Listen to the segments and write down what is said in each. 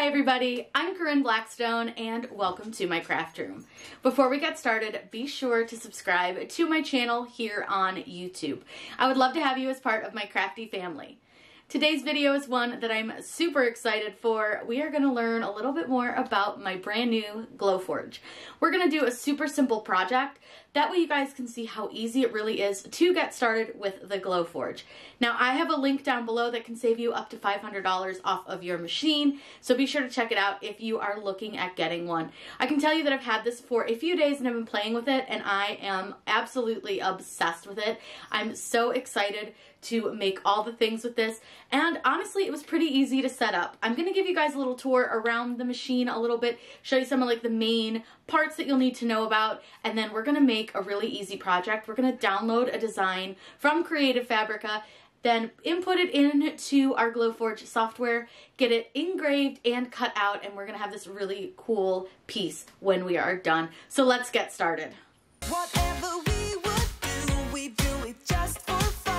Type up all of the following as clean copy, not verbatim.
Hi everybody, I'm Corinne Blackstone and welcome to my craft room. Before we get started, be sure to subscribe to my channel here on YouTube. I would love to have you as part of my crafty family. Today's video is one that I'm super excited for. We are going to learn a little bit more about my brand new Glowforge. We're going to do a super simple project. That way you guys can see how easy it really is to get started with the Glowforge. Now I have a link down below that can save you up to $500 off of your machine, so be sure to check it out if you are looking at getting one. I can tell you that I've had this for a few days and I've been playing with it and I am absolutely obsessed with it. I'm so excited to make all the things with this, and honestly it was pretty easy to set up. I'm going to give you guys a little tour around the machine a little bit, show you some of like the main parts that you'll need to know about, and then we're going to make a really easy project. We're going to download a design from Creative Fabrica, then input it into our Glowforge software, get it engraved and cut out, and we're going to have this really cool piece when we are done. So let's get started. Whatever we would do, we do it just for fun.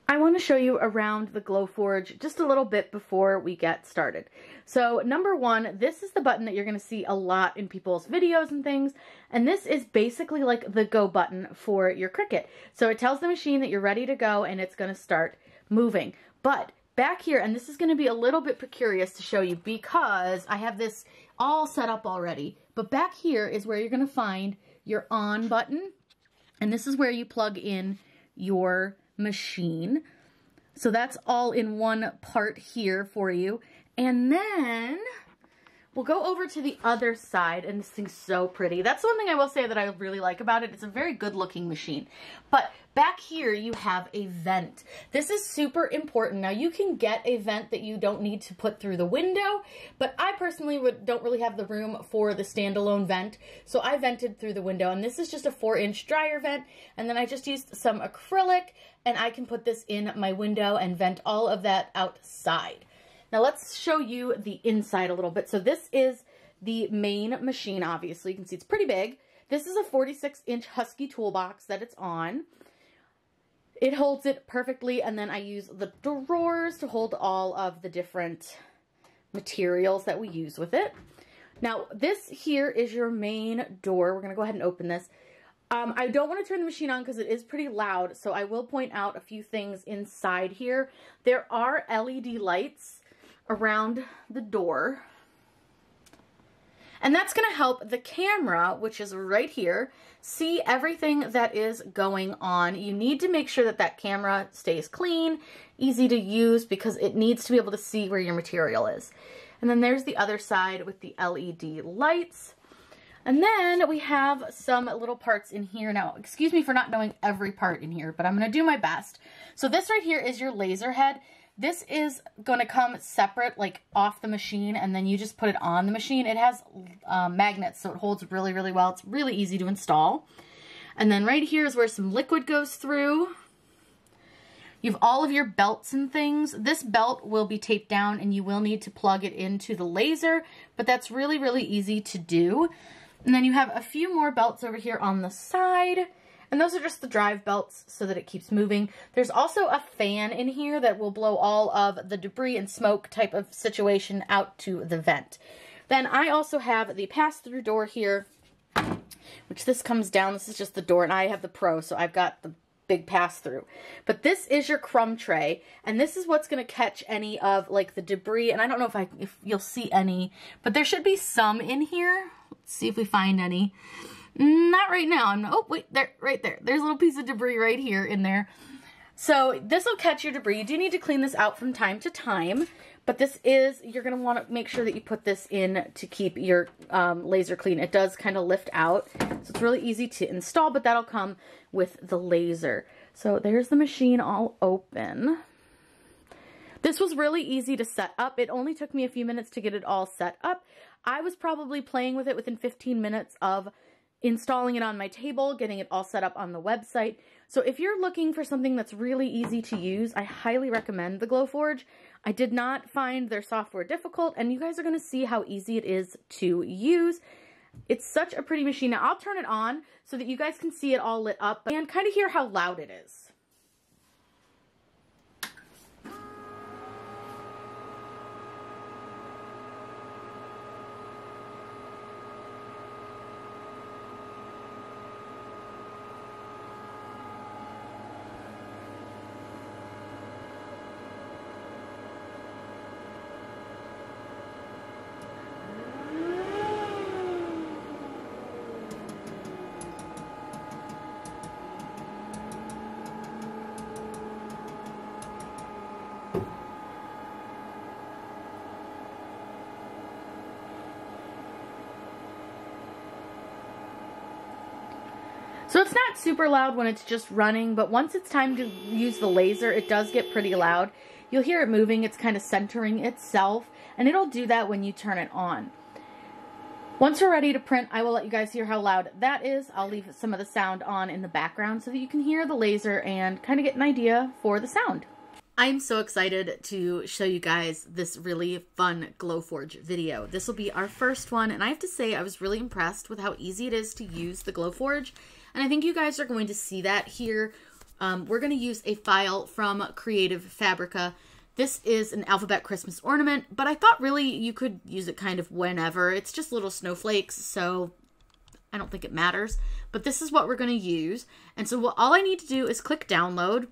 I want to show you around the Glowforge just a little bit before we get started. So number one, this is the button that you're going to see a lot in people's videos and things, and this is basically like the go button for your CRICUT. So it tells the machine that you're ready to go and it's going to start moving. But back here, and this is going to be a little bit precarious to show you because I have this all set up already, but back here is where you're going to find your on button, and this is where you plug in your machine. So that's all in one part here for you. And then we'll go over to the other side, and this thing's so pretty. That's one thing I will say that I really like about it. It's a very good looking machine. But back here you have a vent. This is super important. Now you can get a vent that you don't need to put through the window, but I personally don't really have the room for the standalone vent, so I vented through the window, and this is just a 4-inch dryer vent, and then I just used some acrylic, and I can put this in my window and vent all of that outside. Now let's show you the inside a little bit. So this is the main machine, obviously. You can see it's pretty big. This is a 46-inch Husky toolbox that it's on. It holds it perfectly, and then I use the drawers to hold all of the different materials that we use with it. Now this here is your main door. We're going to go ahead and open this. I don't want to turn the machine on because it is pretty loud, so I will point out a few things inside here. There are LED lights around the door, and that's going to help the camera, which is right here, see everything that is going on. You need to make sure that that camera stays clean, easy to use, because it needs to be able to see where your material is. And then there's the other side with the LED lights. And then we have some little parts in here. Now, excuse me for not knowing every part in here, but I'm going to do my best. So this right here is your laser head. This is going to come separate, like off the machine, and then you just put it on the machine. It has magnets, so it holds really, really well. It's really easy to install. And then right here is where some liquid goes through. You have all of your belts and things. This belt will be taped down, and you will need to plug it into the laser, but that's really, really easy to do. And then you have a few more belts over here on the side. And those are just the drive belts so that it keeps moving. There's also a fan in here that will blow all of the debris and smoke type of situation out to the vent. Then I also have the pass-through door here, which this comes down. This is just the door, and I have the Pro, so I've got the big pass-through. But this is your crumb tray, and this is what's going to catch any of like the debris. And I don't know if you'll see any, but there should be some in here. Let's see if we find any. Not right now. Oh, wait, there, right there. There's a little piece of debris right here in there. So this will catch your debris. You do need to clean this out from time to time, but this is, you're going to want to make sure that you put this in to keep your laser clean. It does kind of lift out, so it's really easy to install, but that'll come with the laser. So there's the machine all open. This was really easy to set up. It only took me a few minutes to get it all set up. I was probably playing with it within 15 minutes of installing it on my table, getting it all set up on the website. So if you're looking for something that's really easy to use, I highly recommend the Glowforge. I did not find their software difficult, and you guys are going to see how easy it is to use. It's such a pretty machine. Now I'll turn it on so that you guys can see it all lit up and kind of hear how loud it is. So it's not super loud when it's just running, but once it's time to use the laser, it does get pretty loud. You'll hear it moving, it's kind of centering itself, and it'll do that when you turn it on. Once we're ready to print, I will let you guys hear how loud that is. I'll leave some of the sound on in the background so that you can hear the laser and kind of get an idea for the sound. I'm so excited to show you guys this really fun Glowforge video. This will be our first one, and I have to say I was really impressed with how easy it is to use the Glowforge, and I think you guys are going to see that here. We're going to use a file from Creative Fabrica. This is an alphabet Christmas ornament, but I thought really you could use it kind of whenever. It's just little snowflakes, so I don't think it matters. But this is what we're going to use, and so all I need to do is click download.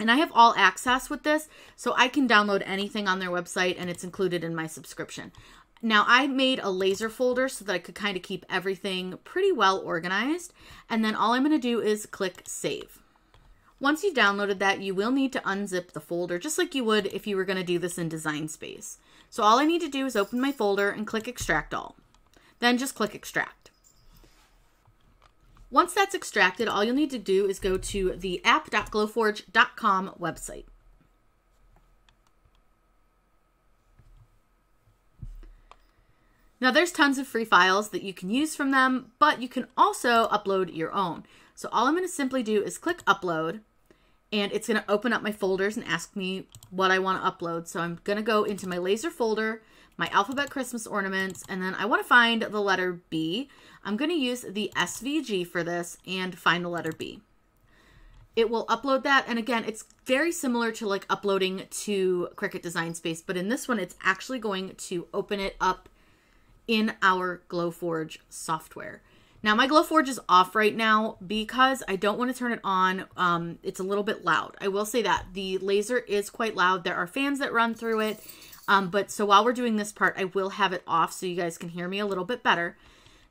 And I have all access with this, so I can download anything on their website, and it's included in my subscription. Now, I made a laser folder so that I could kind of keep everything pretty well organized, and then all I'm going to do is click Save. Once you've downloaded that, you will need to unzip the folder, just like you would if you were going to do this in Design Space. So all I need to do is open my folder and click Extract All. Then just click Extract. Once that's extracted, all you'll need to do is go to the app.glowforge.com website. Now there's tons of free files that you can use from them, but you can also upload your own. So all I'm going to simply do is click Upload, and it's going to open up my folders and ask me what I want to upload. So I'm going to go into my laser folder, my alphabet Christmas ornaments, and then I want to find the letter B. I'm going to use the SVG for this and find the letter B. It will upload that, and again, it's very similar to like uploading to CRICUT Design Space, but in this one, it's actually going to open it up in our Glowforge software. Now, my Glowforge is off right now because I don't want to turn it on. It's a little bit loud. I will say that. The laser is quite loud. There are fans that run through it. But so while we're doing this part, I will have it off so you guys can hear me a little bit better.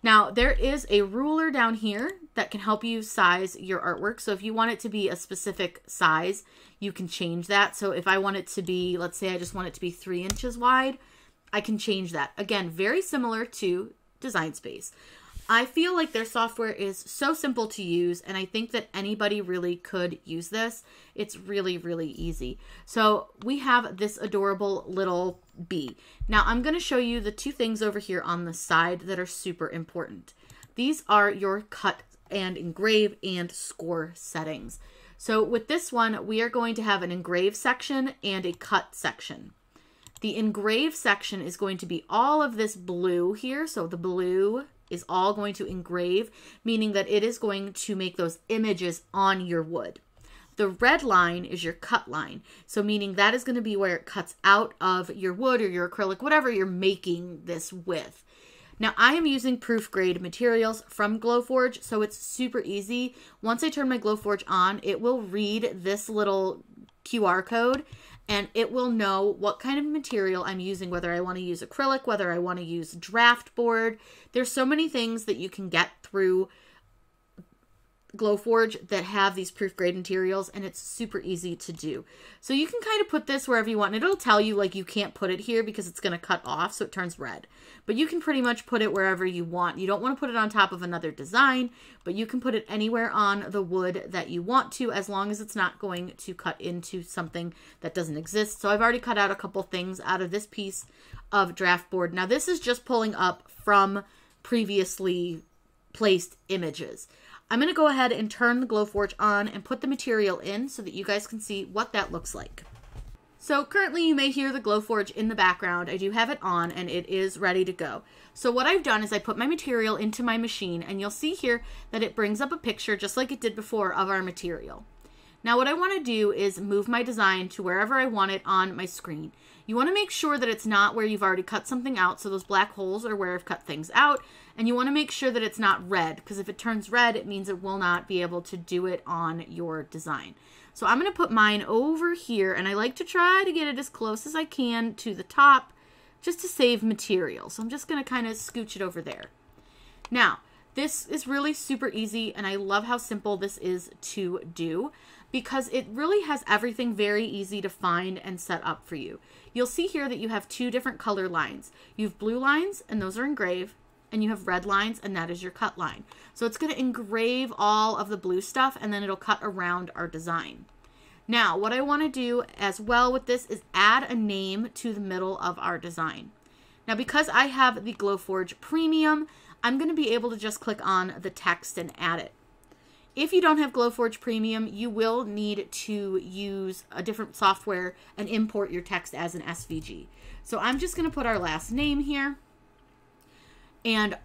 Now, there is a ruler down here that can help you size your artwork. So if you want it to be a specific size, you can change that. So if I want it to be, let's say I just want it to be 3 inches wide, I can change that. Again, very similar to Design Space. I feel like their software is so simple to use, and I think that anybody really could use this. It's really, really easy. So we have this adorable little bee. Now I'm going to show you the two things over here on the side that are super important. These are your cut and engrave and score settings. So with this one, we are going to have an engrave section and a cut section. The engrave section is going to be all of this blue here. So the blue is all going to engrave, meaning that it is going to make those images on your wood. The red line is your cut line. So meaning that is going to be where it cuts out of your wood or your acrylic, whatever you're making this with. Now I am using proof grade materials from Glowforge, so it's super easy. Once I turn my Glowforge on, it will read this little QR code and it will know what kind of material I'm using, whether I want to use acrylic, whether I want to use draft board. There's so many things that you can get through Glowforge that have these proof grade materials, and it's super easy to do. So you can kind of put this wherever you want, and it'll tell you like you can't put it here because it's going to cut off, so it turns red. But you can pretty much put it wherever you want. You don't want to put it on top of another design, but you can put it anywhere on the wood that you want to, as long as it's not going to cut into something that doesn't exist. So I've already cut out a couple things out of this piece of draft board. Now this is just pulling up from previously placed images. I'm going to go ahead and turn the Glowforge on and put the material in so that you guys can see what that looks like. So currently you may hear the Glowforge in the background. I do have it on and it is ready to go. So what I've done is I put my material into my machine, and you'll see here that it brings up a picture just like it did before of our material. Now what I want to do is move my design to wherever I want it on my screen. You want to make sure that it's not where you've already cut something out, so those black holes are where I've cut things out, and you want to make sure that it's not red, because if it turns red, it means it will not be able to do it on your design. So I'm going to put mine over here, and I like to try to get it as close as I can to the top just to save material. So I'm just going to kind of scooch it over there. Now, this is really super easy, and I love how simple this is to do, because it really has everything very easy to find and set up for you. You'll see here that you have two different color lines. You have blue lines, and those are engrave, and you have red lines, and that is your cut line. So it's going to engrave all of the blue stuff, and then it'll cut around our design. Now, what I want to do as well with this is add a name to the middle of our design. Now, because I have the Glowforge Premium, I'm going to be able to just click on the text and add it. If you don't have Glowforge Premium, you will need to use a different software and import your text as an SVG. So I'm just going to put our last name here. And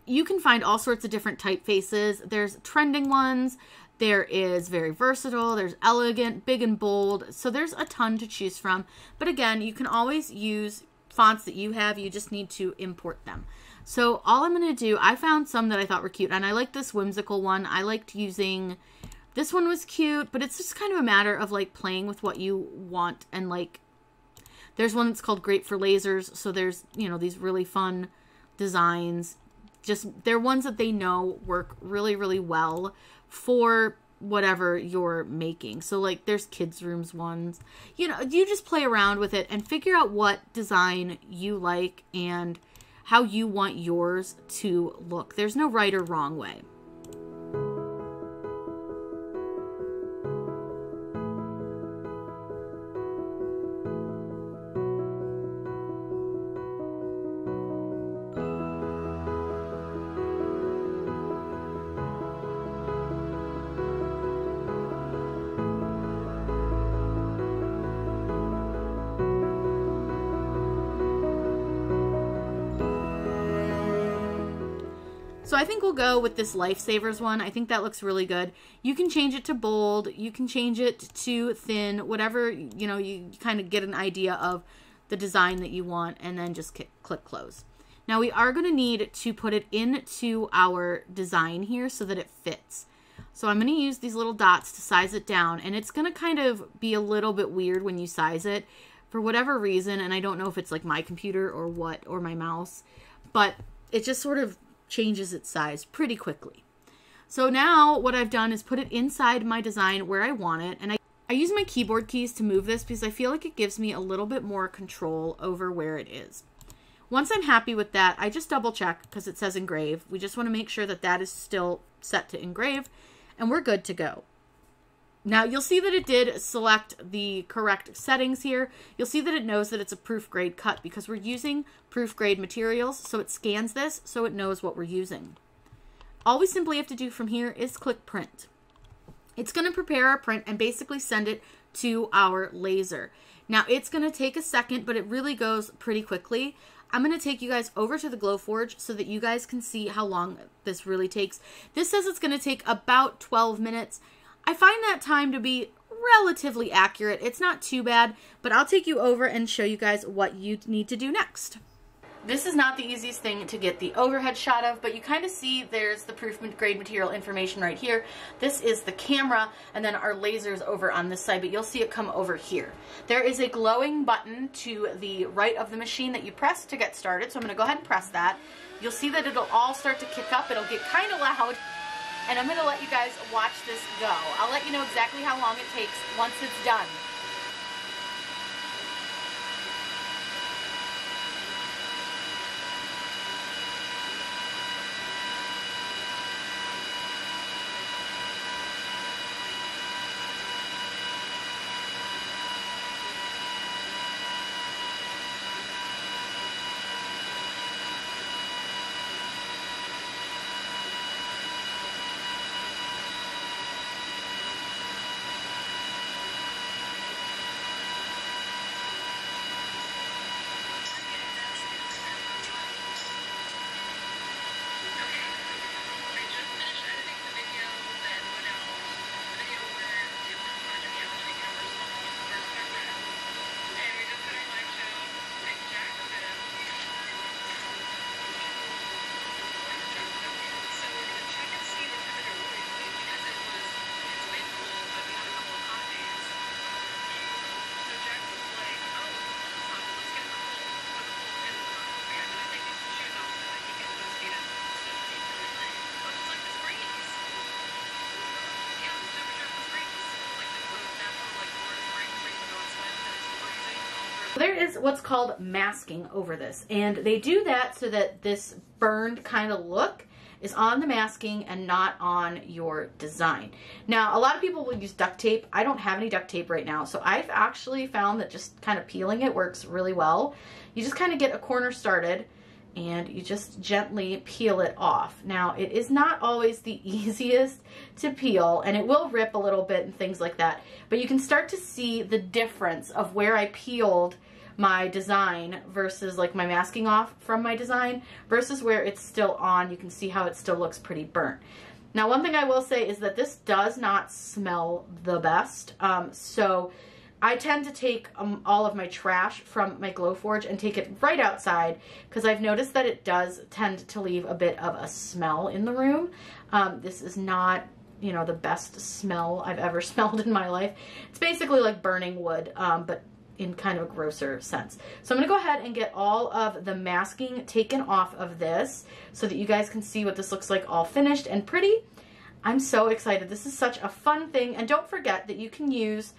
you can find all sorts of different typefaces. There's trending ones. There is very versatile. There's elegant, big and bold. So there's a ton to choose from. But again, you can always use fonts that you have. You just need to import them. So all I'm going to do, I found some that I thought were cute. And I like this whimsical one. I liked using, this one was cute. But it's just kind of a matter of like playing with what you want. And like, there's one that's called Great for Lasers. So there's, you know, these really fun designs. Just, they're ones that they know work really, really well for whatever you're making. So like there's kids rooms ones, you know, you just play around with it and figure out what design you like and how you want yours to look. There's no right or wrong way. So I think we'll go with this Lifesavers one. I think that looks really good. You can change it to bold. You can change it to thin, whatever, you know, you kind of get an idea of the design that you want, and then just click close. Now we are going to need to put it into our design here so that it fits. So I'm going to use these little dots to size it down, and it's going to kind of be a little bit weird when you size it for whatever reason, and I don't know if it's like my computer or what, or my mouse, but it just sort of changes its size pretty quickly. So now what I've done is put it inside my design where I want it, and I use my keyboard keys to move this because I feel like it gives me a little bit more control over where it is. Once I'm happy with that, I just double check because it says engrave. We just want to make sure that that is still set to engrave, and we're good to go. Now you'll see that it did select the correct settings here. You'll see that it knows that it's a proof grade cut because we're using proof grade materials, so it scans this so it knows what we're using. All we simply have to do from here is click print. It's going to prepare our print and basically send it to our laser. Now it's going to take a second, but it really goes pretty quickly. I'm going to take you guys over to the Glowforge so that you guys can see how long this really takes. This says it's going to take about 12 minutes. I find that time to be relatively accurate. It's not too bad, but I'll take you over and show you guys what you need to do next. This is not the easiest thing to get the overhead shot of, but you kind of see there's the proof grade material information right here. This is the camera, and then our laser's over on this side, but you'll see it come over here. There is a glowing button to the right of the machine that you press to get started, so I'm going to go ahead and press that. You'll see that it'll all start to kick up. It'll get kind of loud, and I'm going to let you guys watch this go. I'll let you know exactly how long it takes once it's done. There is what's called masking over this, and they do that so that this burned kind of look is on the masking and not on your design. Now, a lot of people will use duct tape. I don't have any duct tape right now, so I've actually found that just kind of peeling it works really well. You just kind of get a corner started and you just gently peel it off. Now, it is not always the easiest to peel, and it will rip a little bit and things like that, but you can start to see the difference of where I peeled my design versus like my masking off from my design versus where it's still on. You can see how it still looks pretty burnt. Now, one thing I will say is that this does not smell the best. So I tend to take all of my trash from my Glowforge and take it right outside because I've noticed that it does tend to leave a bit of a smell in the room. This is not, you know, the best smell I've ever smelled in my life. It's basically like burning wood, but in kind of a grosser sense. So I'm going to go ahead and get all of the masking taken off of this so that you guys can see what this looks like all finished and pretty. I'm so excited. This is such a fun thing. And don't forget that you can use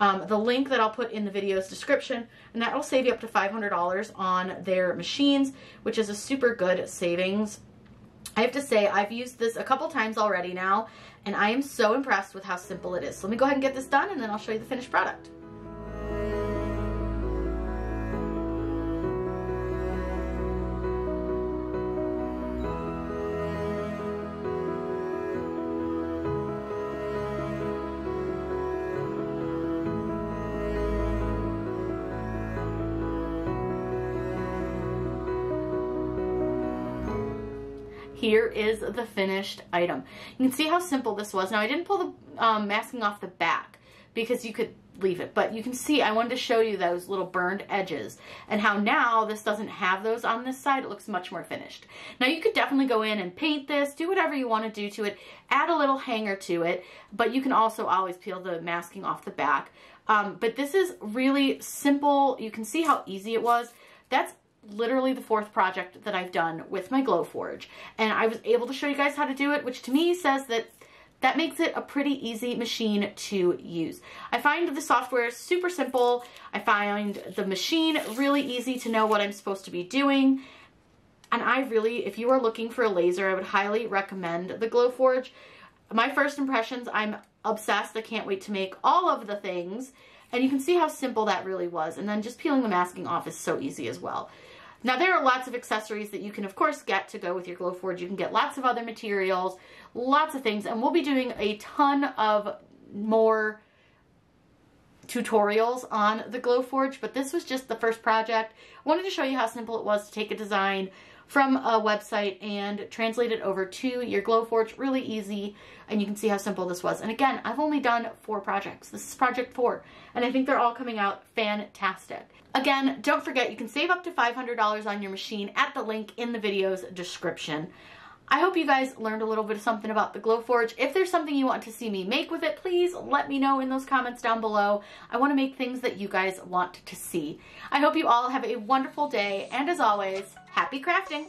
the link that I'll put in the video's description, and that will save you up to $500 on their machines, which is a super good savings. I have to say, I've used this a couple times already now, and I am so impressed with how simple it is. So let me go ahead and get this done, and then I'll show you the finished product. Here is the finished item. You can see how simple this was. Now, I didn't pull the masking off the back because you could leave it, but you can see I wanted to show you those little burned edges and how now this doesn't have those on this side. It looks much more finished. Now, you could definitely go in and paint this, do whatever you want to do to it, add a little hanger to it, but you can also always peel the masking off the back. But this is really simple. You can see how easy it was. That's literally the 4th project that I've done with my Glowforge, and I was able to show you guys how to do it, which to me says that makes it a pretty easy machine to use. I find the software super simple. I find the machine really easy to know what I'm supposed to be doing, and I really, if you are looking for a laser, I would highly recommend the Glowforge. My first impressions, I'm obsessed. I can't wait to make all of the things, and you can see how simple that really was, and then just peeling the masking off is so easy as well. Now, there are lots of accessories that you can, of course, get to go with your Glowforge. You can get lots of other materials, lots of things, and we'll be doing a ton of more tutorials on the Glowforge, but this was just the first project. I wanted to show you how simple it was to take a design from a website and translate it over to your Glowforge. Really easy, and you can see how simple this was. And again, I've only done 4 projects. This is project 4, and I think they're all coming out fantastic. Again, don't forget, you can save up to $500 on your machine at the link in the video's description. I hope you guys learned a little bit of something about the Glowforge. If there's something you want to see me make with it, please let me know in those comments down below. I want to make things that you guys want to see. I hope you all have a wonderful day, and as always, happy crafting!